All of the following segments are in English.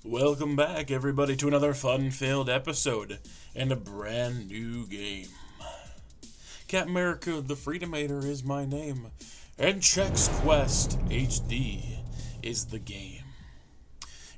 Welcome back, everybody, to another fun-filled episode and a brand new game. Captain America, the Freedomator is my name, and Chex Quest HD is the game.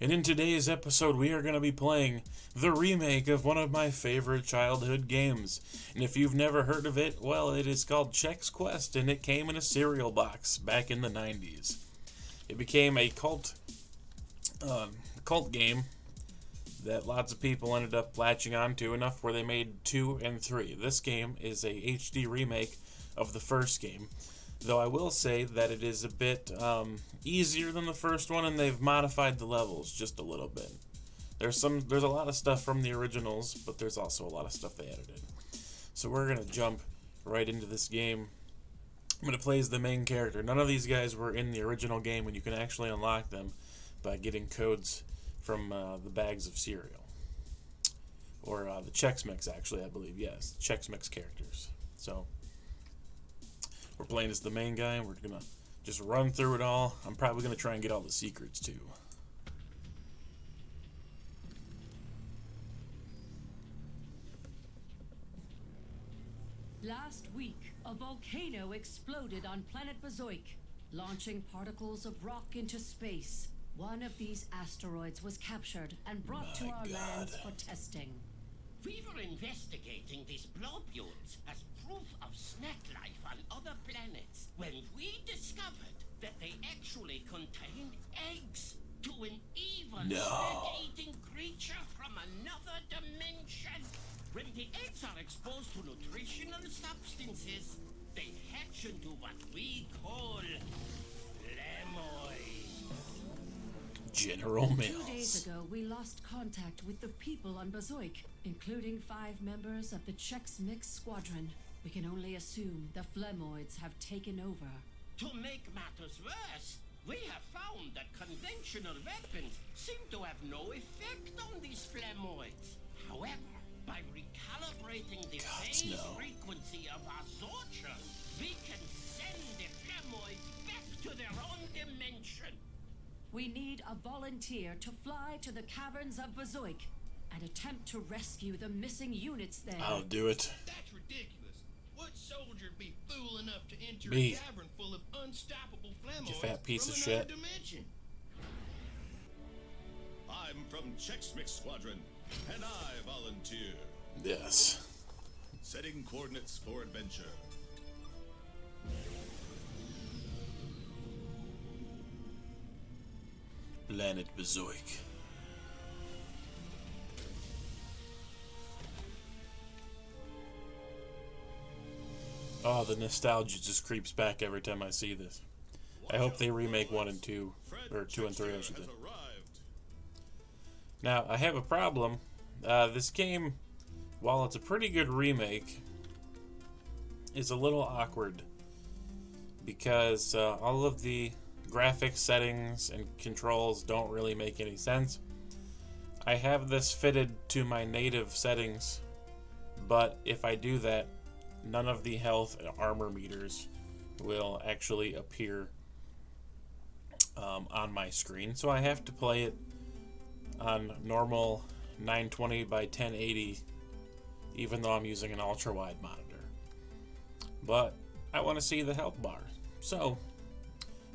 And in today's episode, we are going to be playing the remake of one of my favorite childhood games. And if you've never heard of it, well, it is called Chex Quest, and it came in a cereal box back in the 90s. It became a cult game that lots of people ended up latching onto enough where they made 2 and 3. This game is a HD remake of the first game, though I will say that it is a bit easier than the first one, and they've modified the levels just a little bit. There's a lot of stuff from the originals, but there's also a lot of stuff they edited. So we're gonna jump right into this game. I'm gonna play as the main character. None of these guys were in the original game, and you can actually unlock them by getting codes from the bags of cereal. Or the Chex Mix, actually, I believe. Yes, Chex Mix characters. So, we're playing as the main guy, and we're going to just run through it all. I'm probably going to try and get all the secrets, too. Last week, a volcano exploded on planet Bazoik, launching particles of rock into space. One of these asteroids was captured and brought to our lands for testing. We were investigating these globules as proof of snack life on other planets when we discovered that they actually contained eggs to an evil plant-eating creature from another dimension. When the eggs are exposed to nutritional substances, they hatch into what we call flamoids. General Mills. 2 days ago, we lost contact with the people on Bazoik, including 5 members of the Chex Mix squadron. We can only assume the flamoids have taken over. To make matters worse, we have found that conventional weapons seem to have no effect on these flamoids. However, by recalibrating the phase frequency of our sorcerer, we can send the flamoids back to their own dimension. We need a volunteer to fly to the caverns of Bazoik and attempt to rescue the missing units there. I'll do it. That's ridiculous. What soldier'd be fool enough to enter Me. a cavern full of unstoppable flamoids You fat piece from of another shit. dimension? I'm from Chex Mix Squadron, and I volunteer. Yes. Setting coordinates for adventure. Planet Bazoik. Oh, the nostalgia just creeps back every time I see this. I hope they remake 1 and 2, or 2 and 3, I should say. Now, I have a problem. This game, while it's a pretty good remake, is a little awkward because all of the graphics settings and controls don't really make any sense. I have this fitted to my native settings, but if I do that, none of the health and armor meters will actually appear on my screen, so I have to play it on normal 920 by 1080 even though I'm using an ultra wide monitor. But I want to see the health bar, so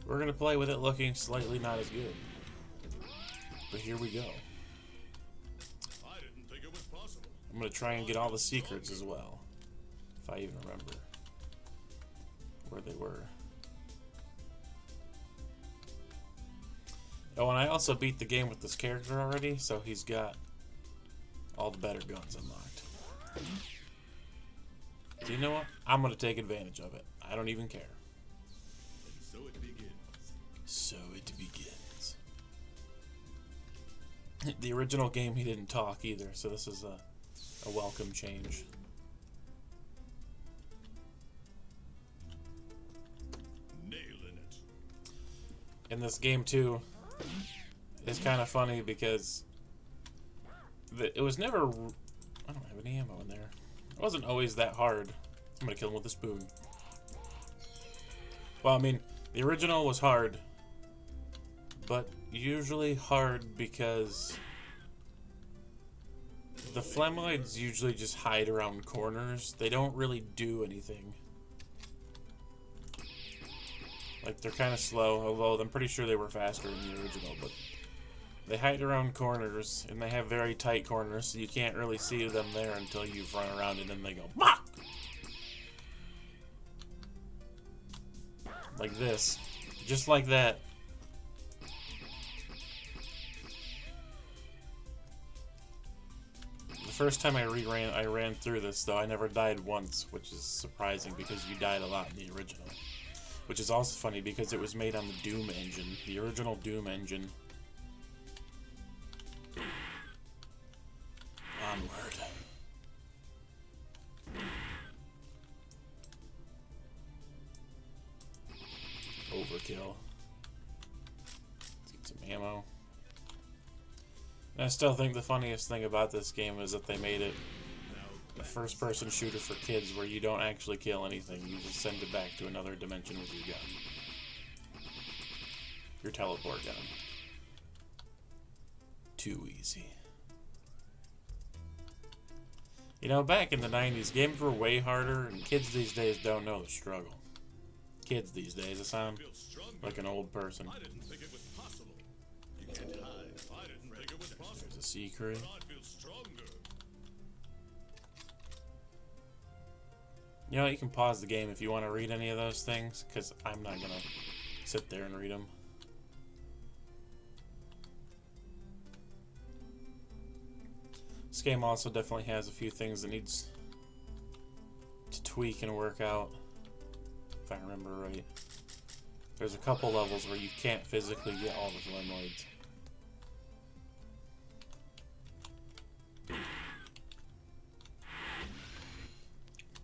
we're going to play with it looking slightly not as good. But here we go. I didn't think it was possible. I'm going to try and get all the secrets as well, if I even remember where they were. Oh, and I also beat the game with this character already, so he's got all the better guns unlocked. So you know what? I'm going to take advantage of it. I don't even care. And so it begins. So it begins. The original game, he didn't talk either, so this is a welcome change. Nailing it. In this game, too, it's kind of funny because it was never... I don't have any ammo in there. It wasn't always that hard. I'm going to kill him with a spoon. Well, I mean, the original was hard, but usually hard because the Flemoids usually just hide around corners. They don't really do anything. Like, they're kind of slow, although I'm pretty sure they were faster in the original, but they hide around corners, and they have very tight corners, so you can't really see them there until you've run around, and then they go, bah! Like this. Just like that. The first time I ran through this, though, I never died once, which is surprising because you died a lot in the original. Which is also funny because it was made on the Doom engine, the original Doom engine. Onward. Overkill. Let's get some ammo. And I still think the funniest thing about this game is that they made it a first-person shooter for kids where you don't actually kill anything. You just send it back to another dimension with your gun. Your teleport gun. Too easy. You know, back in the 90s, games were way harder, and kids these days don't know the struggle. Kids these days, I sound like an old person. I didn't think it was possible. You can't hide. I didn't think it was possible. There's a secret. I feel stronger. You know, you can pause the game if you want to read any of those things, because I'm not going to sit there and read them. This game also definitely has a few things that needs to tweak and work out, if I remember right. There's a couple levels where you can't physically get all the Flemoids.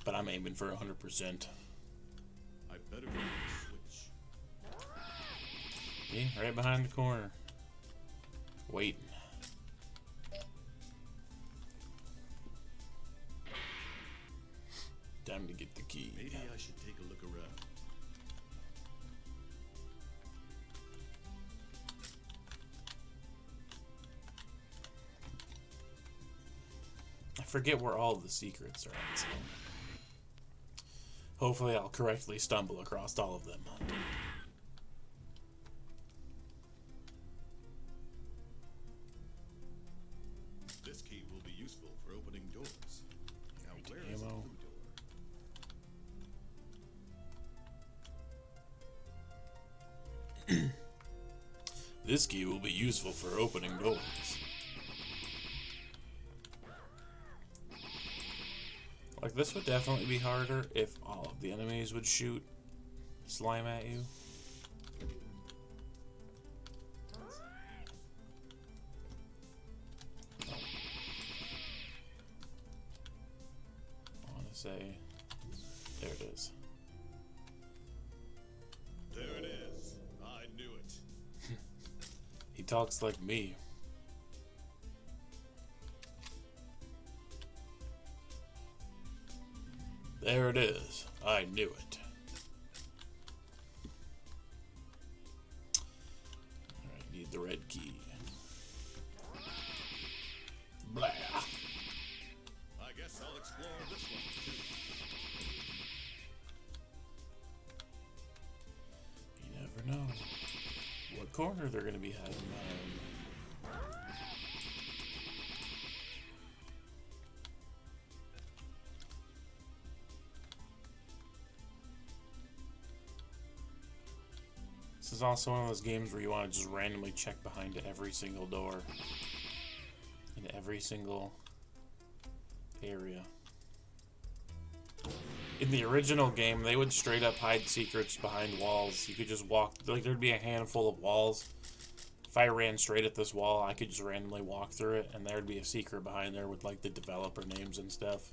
But I'm aiming for 100%. I better find the switch. Yeah, right behind the corner. Waiting. Time to get the key. Maybe I should take a look around. I forget where all the secrets are at, so hopefully I'll correctly stumble across all of them. This key will be useful for opening doors. Now where is the Ammo. blue door? This key will be useful for opening doors. Like, this would definitely be harder if all of the enemies would shoot slime at you. I want to say, there it is. There it is. I knew it. He talks like me. There it is. I knew it. Alright, need the red key. Blah. I guess I'll explore this one too. You never know what corner they're going to be hiding behind. This is also one of those games where you want to just randomly check behind every single door in every single area. In the original game, they would straight up hide secrets behind walls. You could just walk, like there'd be a handful of walls. If I ran straight at this wall, I could just randomly walk through it, and there'd be a secret behind there with like the developer names and stuff.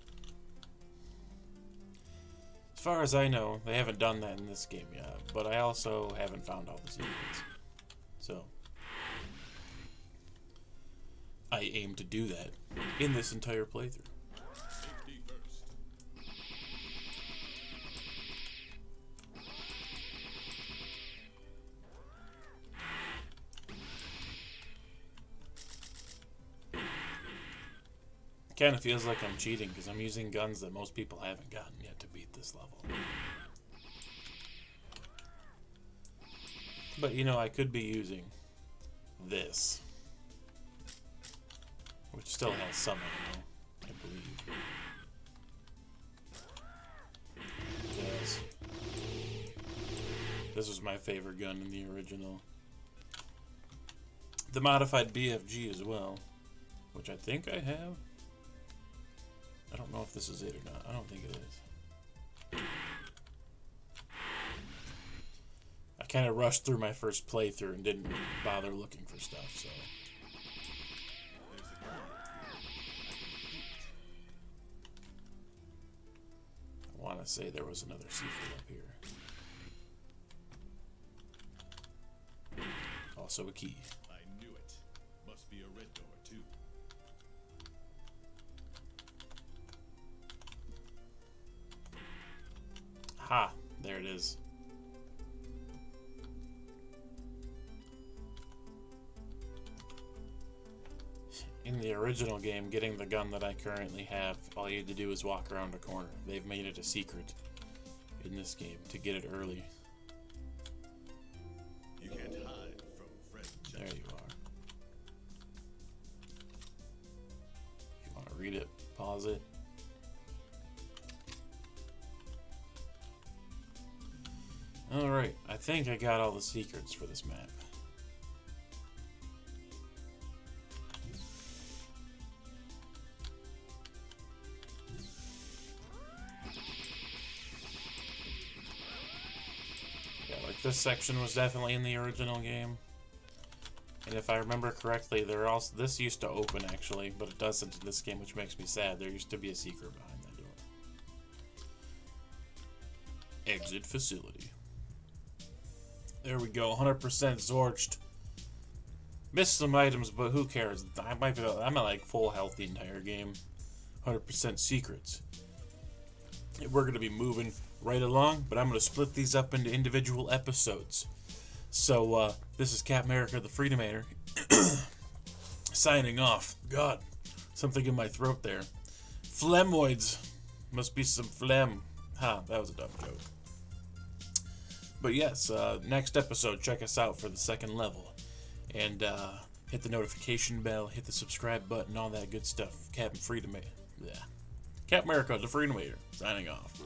As far as I know, they haven't done that in this game yet, but I also haven't found all the secrets. So, I aim to do that in this entire playthrough. Safety first. Kind of feels like I'm cheating because I'm using guns that most people haven't gotten yet to beat this level. But you know, I could be using this, which still has some ammo, I believe. Yes. This was my favorite gun in the original. The modified BFG as well, which I think I have. I don't know if this is it or not. I don't think it is. I kind of rushed through my first playthrough and didn't bother looking for stuff, so. I want to say there was another secret up here. Also a key. I knew it. Must be a red door, too. Ha! There it is. In the original game, getting the gun that I currently have, all you had to do is walk around a corner. They've made it a secret in this game to get it early. You can't hide from Fred Chex. There you are. If you want to read it, pause it. Alright, I think I got all the secrets for this map. Yeah, like this section was definitely in the original game. And if I remember correctly, this used to open actually, but it doesn't in this game, which makes me sad. There used to be a secret behind that door. Exit facility. There we go, 100% Zorched. Missed some items, but who cares? I'm at like full health the entire game. 100% secrets. We're going to be moving right along, but I'm going to split these up into individual episodes. So, this is Cap America, the Freedomator, signing off. God, something in my throat there. Phlegmoids. Must be some phlegm. Ha, that was a dumb joke. But yes, next episode, check us out for the second level. And hit the notification bell, hit the subscribe button, all that good stuff. Cap America, the Freedomator, signing off.